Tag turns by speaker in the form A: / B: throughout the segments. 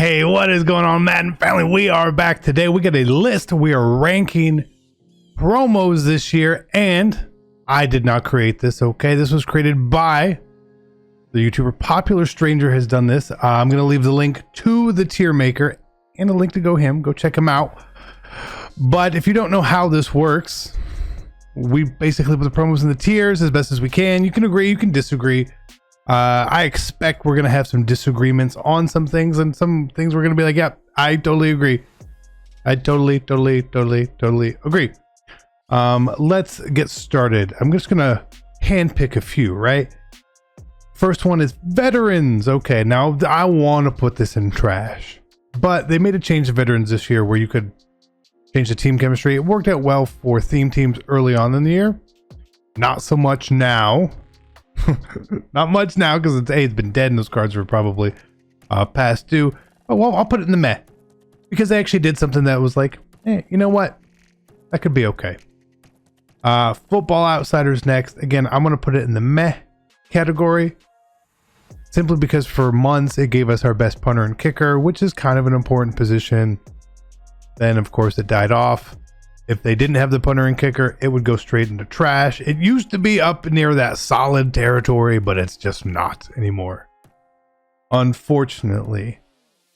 A: Hey, what is going on, Madden family? We are back today. We got a list. We are ranking promos this year, and I did not create this. Okay, this was created by the YouTuber Popular Stranger has done this. I'm going to leave the link to the tier maker and a link to go check him out. But if you don't know how this works, we basically put the promos in the tiers as best as we can. You can agree, you can disagree. I expect we're going to have some disagreements on some things, and some things we're going to be like, yeah, I totally agree. I totally agree. Let's get started. I'm just going to handpick a few, right? First one is veterans. Okay, now I want to put this in trash, but they made a change to veterans this year where you could change the team chemistry. It worked out well for theme teams early on in the year. Not so much now. Not much now because it's been dead and those cards were probably past due. Oh well, I'll put it in the meh because they actually did something that was like, hey, you know what, that could be okay. Football Outsiders next. Again, I'm gonna put it in the meh category simply because for months it gave us our best punter and kicker, which is kind of an important position. Then of course it died off. If they didn't have the punter and kicker, it would go straight into trash. It used to be up near that solid territory, but it's just not anymore, unfortunately.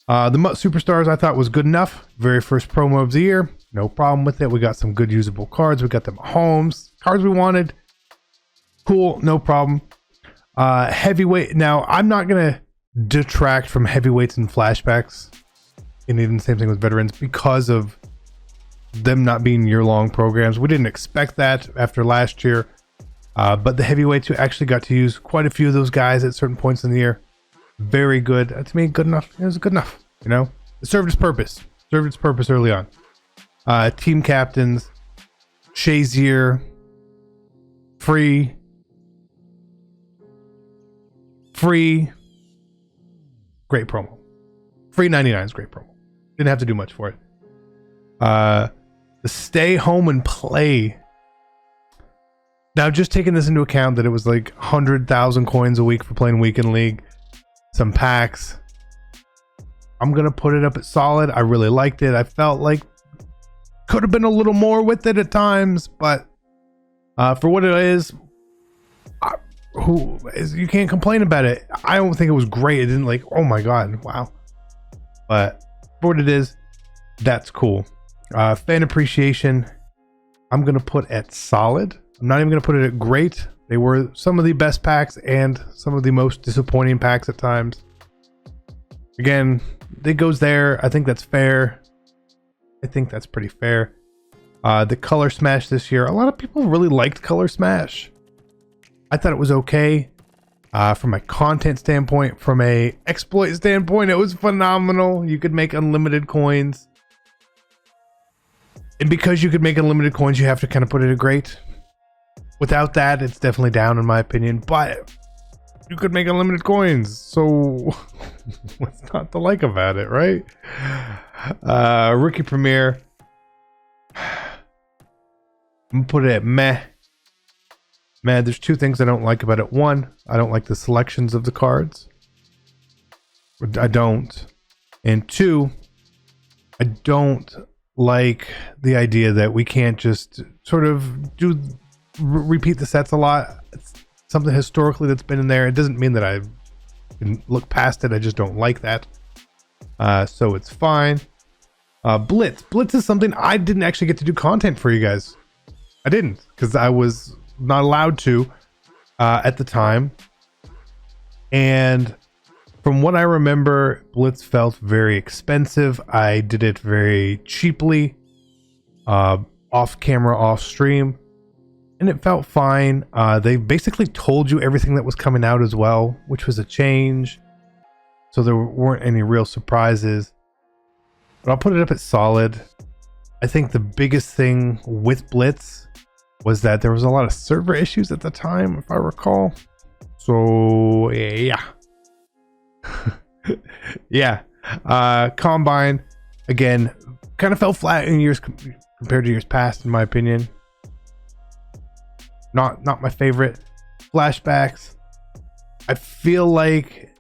A: The Mutt Superstars I thought was good enough. Very first promo of the year. No problem with it. We got some good usable cards. We got them at homes. Cards we wanted. Cool. No problem. Heavyweight. Now, I'm not going to detract from heavyweights and flashbacks. And even the same thing with veterans because of them not being year-long programs. We didn't expect that after last year, but the heavyweights, we actually got to use quite a few of those guys at certain points in the year. Very good. To me, good enough. It was good enough, you know. It served its purpose. Early on. Team captains, Shazier, free. Great promo. Free 99 is great promo. Didn't have to do much for it. The stay home and play. Now, just taking this into account that it was like 100,000 coins a week for playing weekend league, some packs. I'm gonna put it up at solid. I really liked it. I felt like could have been a little more with it at times, but for what it is, you can't complain about it. I don't think it was great. It didn't like, oh my god, wow. But for what it is, that's cool. Fan appreciation, I'm gonna put at solid. I'm not even gonna put it at great. They were some of the best packs and some of the most disappointing packs at times. Again, it goes there. I think that's fair. I think that's pretty fair. The color smash this year, a lot of people really liked color smash. I thought it was okay. From a content standpoint, from a exploit standpoint, it was phenomenal. You could make unlimited coins. And because you could make unlimited coins, you have to kind of put it at great. Without that, it's definitely down in my opinion, but you could make unlimited coins. So what's not to like about it, right? Rookie Premiere. I'm gonna put it at meh. Man, there's two things I don't like about it. One, I don't like the selections of the cards. I don't. And two, I don't like the idea that we can't just sort of repeat the sets a lot. It's something historically that's been in there. It doesn't mean that I can look past it. I just don't like that. So it's fine. Blitz is something I didn't actually get to do content for you guys. I didn't, because I was not allowed to at the time. And from what I remember, Blitz felt very expensive. I did it very cheaply, off camera, off stream, and it felt fine. They basically told you everything that was coming out as well, which was a change. So there weren't any real surprises, but I'll put it up at solid. I think the biggest thing with Blitz was that there was a lot of server issues at the time, if I recall. So yeah. Yeah. Combine, again, kind of fell flat in years compared to years past, in my opinion. Not my favorite. Flashbacks, I feel like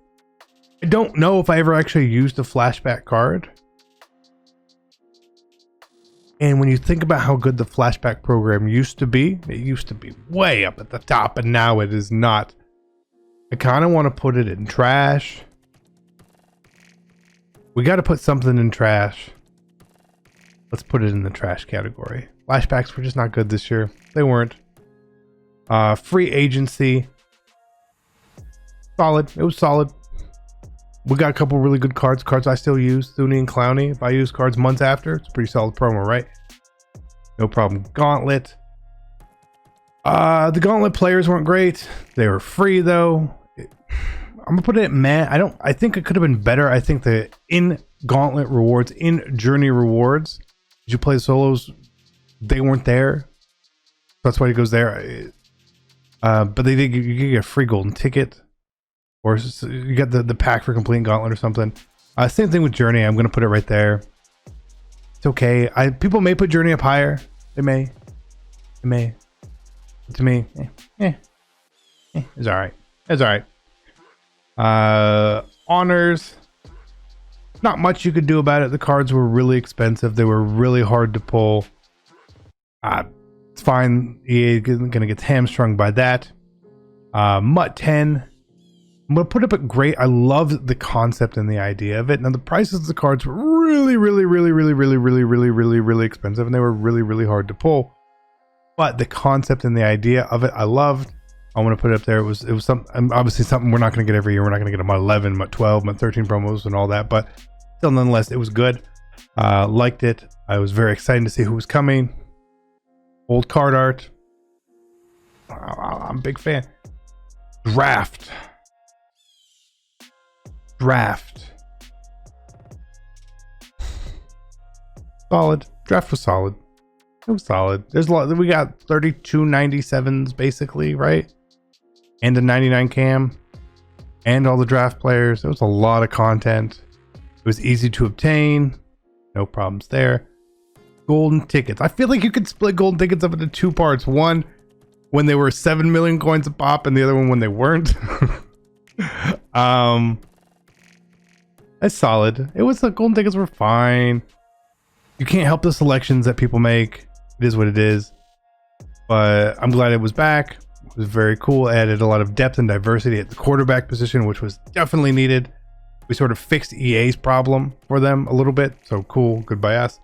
A: I don't know if I ever actually used a flashback card. And when you think about how good the flashback program used to be, it used to be way up at the top, and now it is not. I kind of want to put it in trash. We got to put something in trash. Let's put it in the trash category. Flashbacks were just not good this year. They weren't. Free agency. Solid. It was solid. We got a couple really good cards. Cards I still use. Thuni and Clowny. If I use cards months after, it's a pretty solid promo, right? No problem. Gauntlet. The Gauntlet players weren't great. They were free though. I'm gonna put it at meh. I think it could have been better. I think the in Gauntlet rewards, in Journey rewards, did you play solos? They weren't there. That's why it goes there. But they did. You get a free golden ticket. Or you get the pack for complete Gauntlet or something. Same thing with Journey. I'm going to put it right there. It's okay. People may put Journey up higher. They may. But to me, it's all right. It's all right. Honors. Not much you could do about it. The cards were really expensive. They were really hard to pull. It's fine. EA going to get hamstrung by that. Mutt 10. I'm going to put up at great. I loved the concept and the idea of it. Now the prices of the cards were really expensive, and they were really hard to pull. But the concept and the idea of it, I loved. I want to put it up there. It was obviously something we're not going to get every year. We're not going to get a Mutt 11, Mutt 12, Mutt 13 promos and all that. But still, nonetheless, it was good. Liked it. I was very excited to see who was coming. Old card art. I'm a big fan. Draft. Solid. Draft was solid. It was solid. There's a lot. We got 32 97s basically, right? And a 99 cam. And all the draft players. There was a lot of content. It was easy to obtain. No problems there. Golden tickets. I feel like you could split golden tickets up into two parts. One, when they were 7 million coins a pop, and the other one when they weren't. That's solid. It was, the golden tickets were fine. You can't help the selections that people make. It is what it is. But I'm glad it was back. It was very cool. Added a lot of depth and diversity at the quarterback position, which was definitely needed. We sort of fixed EA's problem for them a little bit. So cool. Good by us.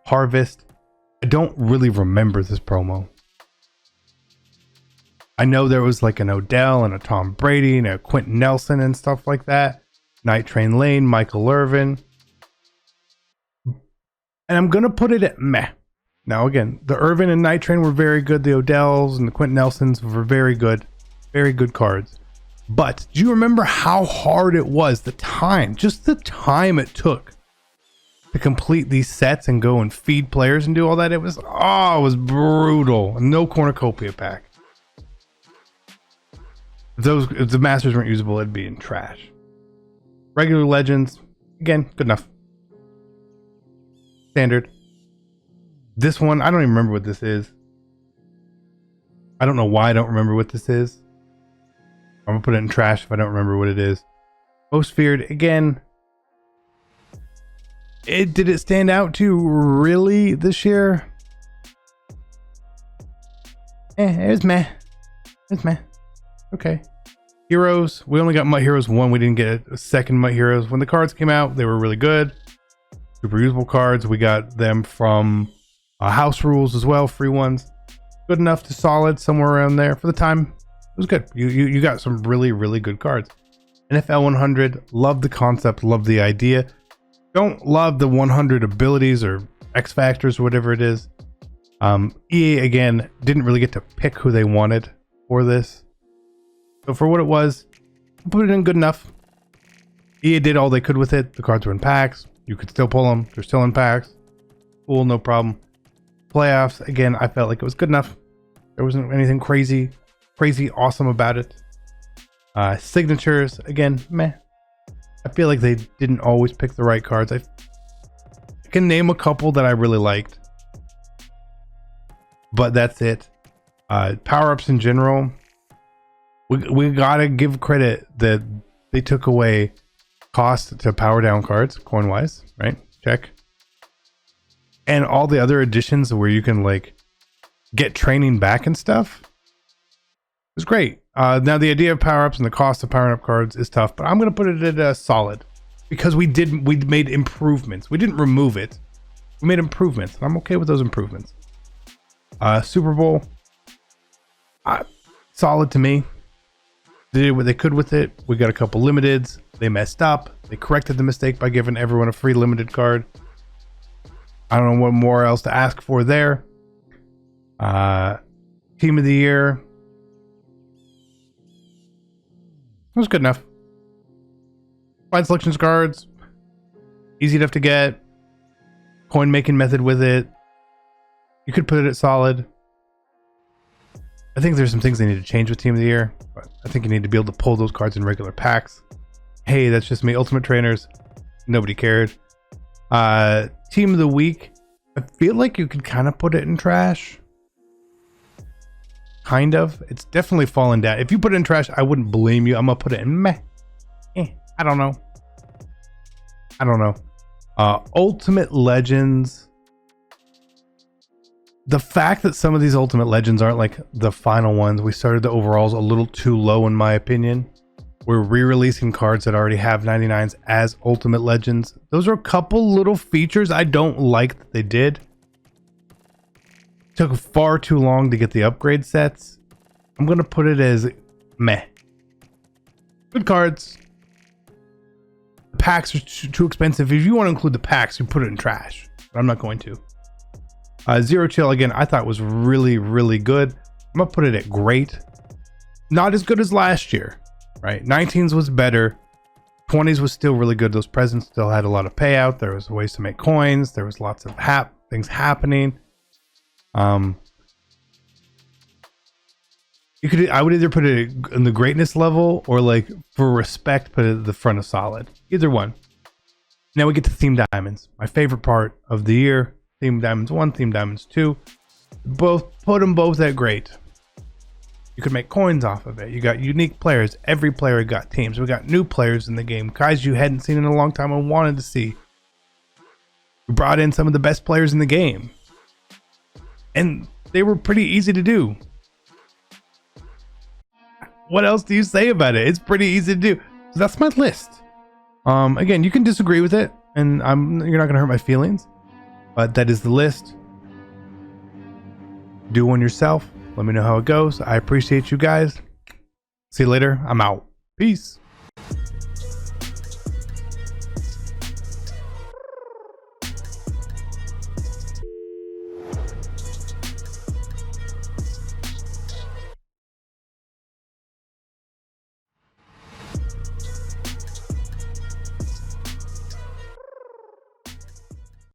A: Harvest. I don't really remember this promo. I know there was like an Odell and a Tom Brady and a Quentin Nelson and stuff like that. Night Train Lane, Michael Irvin. And I'm going to put it at meh. Now again, the Irvin and Night Train were very good. The Odells and the Quentin Nelsons were very good. Very good cards. But do you remember how hard it was? The time. Just the time it took to complete these sets and go and feed players and do all that. It was brutal. No cornucopia pack. If the masters weren't usable, it'd be in trash. Regular legends, again, good enough. Standard. This one, I don't even remember what this is. I don't know why I don't remember what this is. I'm gonna put it in trash if I don't remember what it is. Most feared, again. Did it stand out to you really this year? It was meh. It was meh. Okay. Heroes. We only got Mutt Heroes 1. We didn't get a second Mutt Heroes. When the cards came out, they were really good. Super usable cards. We got them from House Rules as well. Free ones. Good enough to solid. Somewhere around there. For the time, it was good. You got some really good cards. NFL 100. Love the concept. Love the idea. Don't love the 100 abilities or X Factors or whatever it is. EA, again, didn't really get to pick who they wanted for this. So for what it was, put it in good enough. EA did all they could with it. The cards were in packs. You could still pull them. They're still in packs. Cool, no problem. Playoffs, again, I felt like it was good enough. There wasn't anything crazy awesome about it. Signatures, again, meh. I feel like they didn't always pick the right cards. I can name a couple that I really liked. But that's it. Power-ups in general. We gotta give credit that they took away cost to power down cards, coin wise, right? Check. And all the other additions where you can like get training back and stuff was great. Now the idea of power-ups and the cost of powering up cards is tough, but I'm going to put it at solid because we made improvements. We didn't remove it. We made improvements. And I'm okay with those improvements. Super Bowl, solid to me. They did what they could with it. We got a couple limiteds. They messed up. They corrected the mistake by giving everyone a free limited card. I don't know what more else to ask for there. Team of the year. It was good enough. Fine selections cards. Easy enough to get. Coin making method with it. You could put it at solid. I think there's some things they need to change with Team of the Year, but I think you need to be able to pull those cards in regular packs. Hey, that's just me. Ultimate Trainers. Nobody cared. Team of the Week. I feel like you could kind of put it in trash. Kind of. It's definitely fallen down. If you put it in trash, I wouldn't blame you. I'm going to put it in meh. I don't know. Ultimate Legends. The fact that some of these Ultimate Legends aren't like the final ones, we started the overalls a little too low in my opinion. We're re-releasing cards that already have 99s as Ultimate Legends. Those are a couple little features I don't like that they did. Took far too long to get the upgrade sets. I'm going to put it as meh. Good cards. The packs are too expensive. If you want to include the packs, you put it in trash. But I'm not going to. Zero Chill, again, I thought was really, really good. I'm going to put it at great. Not as good as last year, right? 19s was better. 20s was still really good. Those presents still had a lot of payout. There was ways to make coins. There was lots of things happening. I would either put it in the greatness level or like for respect, put it at the front of solid. Either one. Now we get to Theme Diamonds. My favorite part of the year. Theme Diamonds 1, Theme Diamonds 2. Put them both at great. You could make coins off of it. You got unique players. Every player got teams. We got new players in the game. Guys you hadn't seen in a long time and wanted to see. We brought in some of the best players in the game. And they were pretty easy to do. What else do you say about it? It's pretty easy to do. So that's my list. Again, you can disagree with it, and you're not gonna hurt my feelings. But that is the list. Do one yourself. Let me know how it goes. I appreciate you guys. See you later. I'm out. Peace.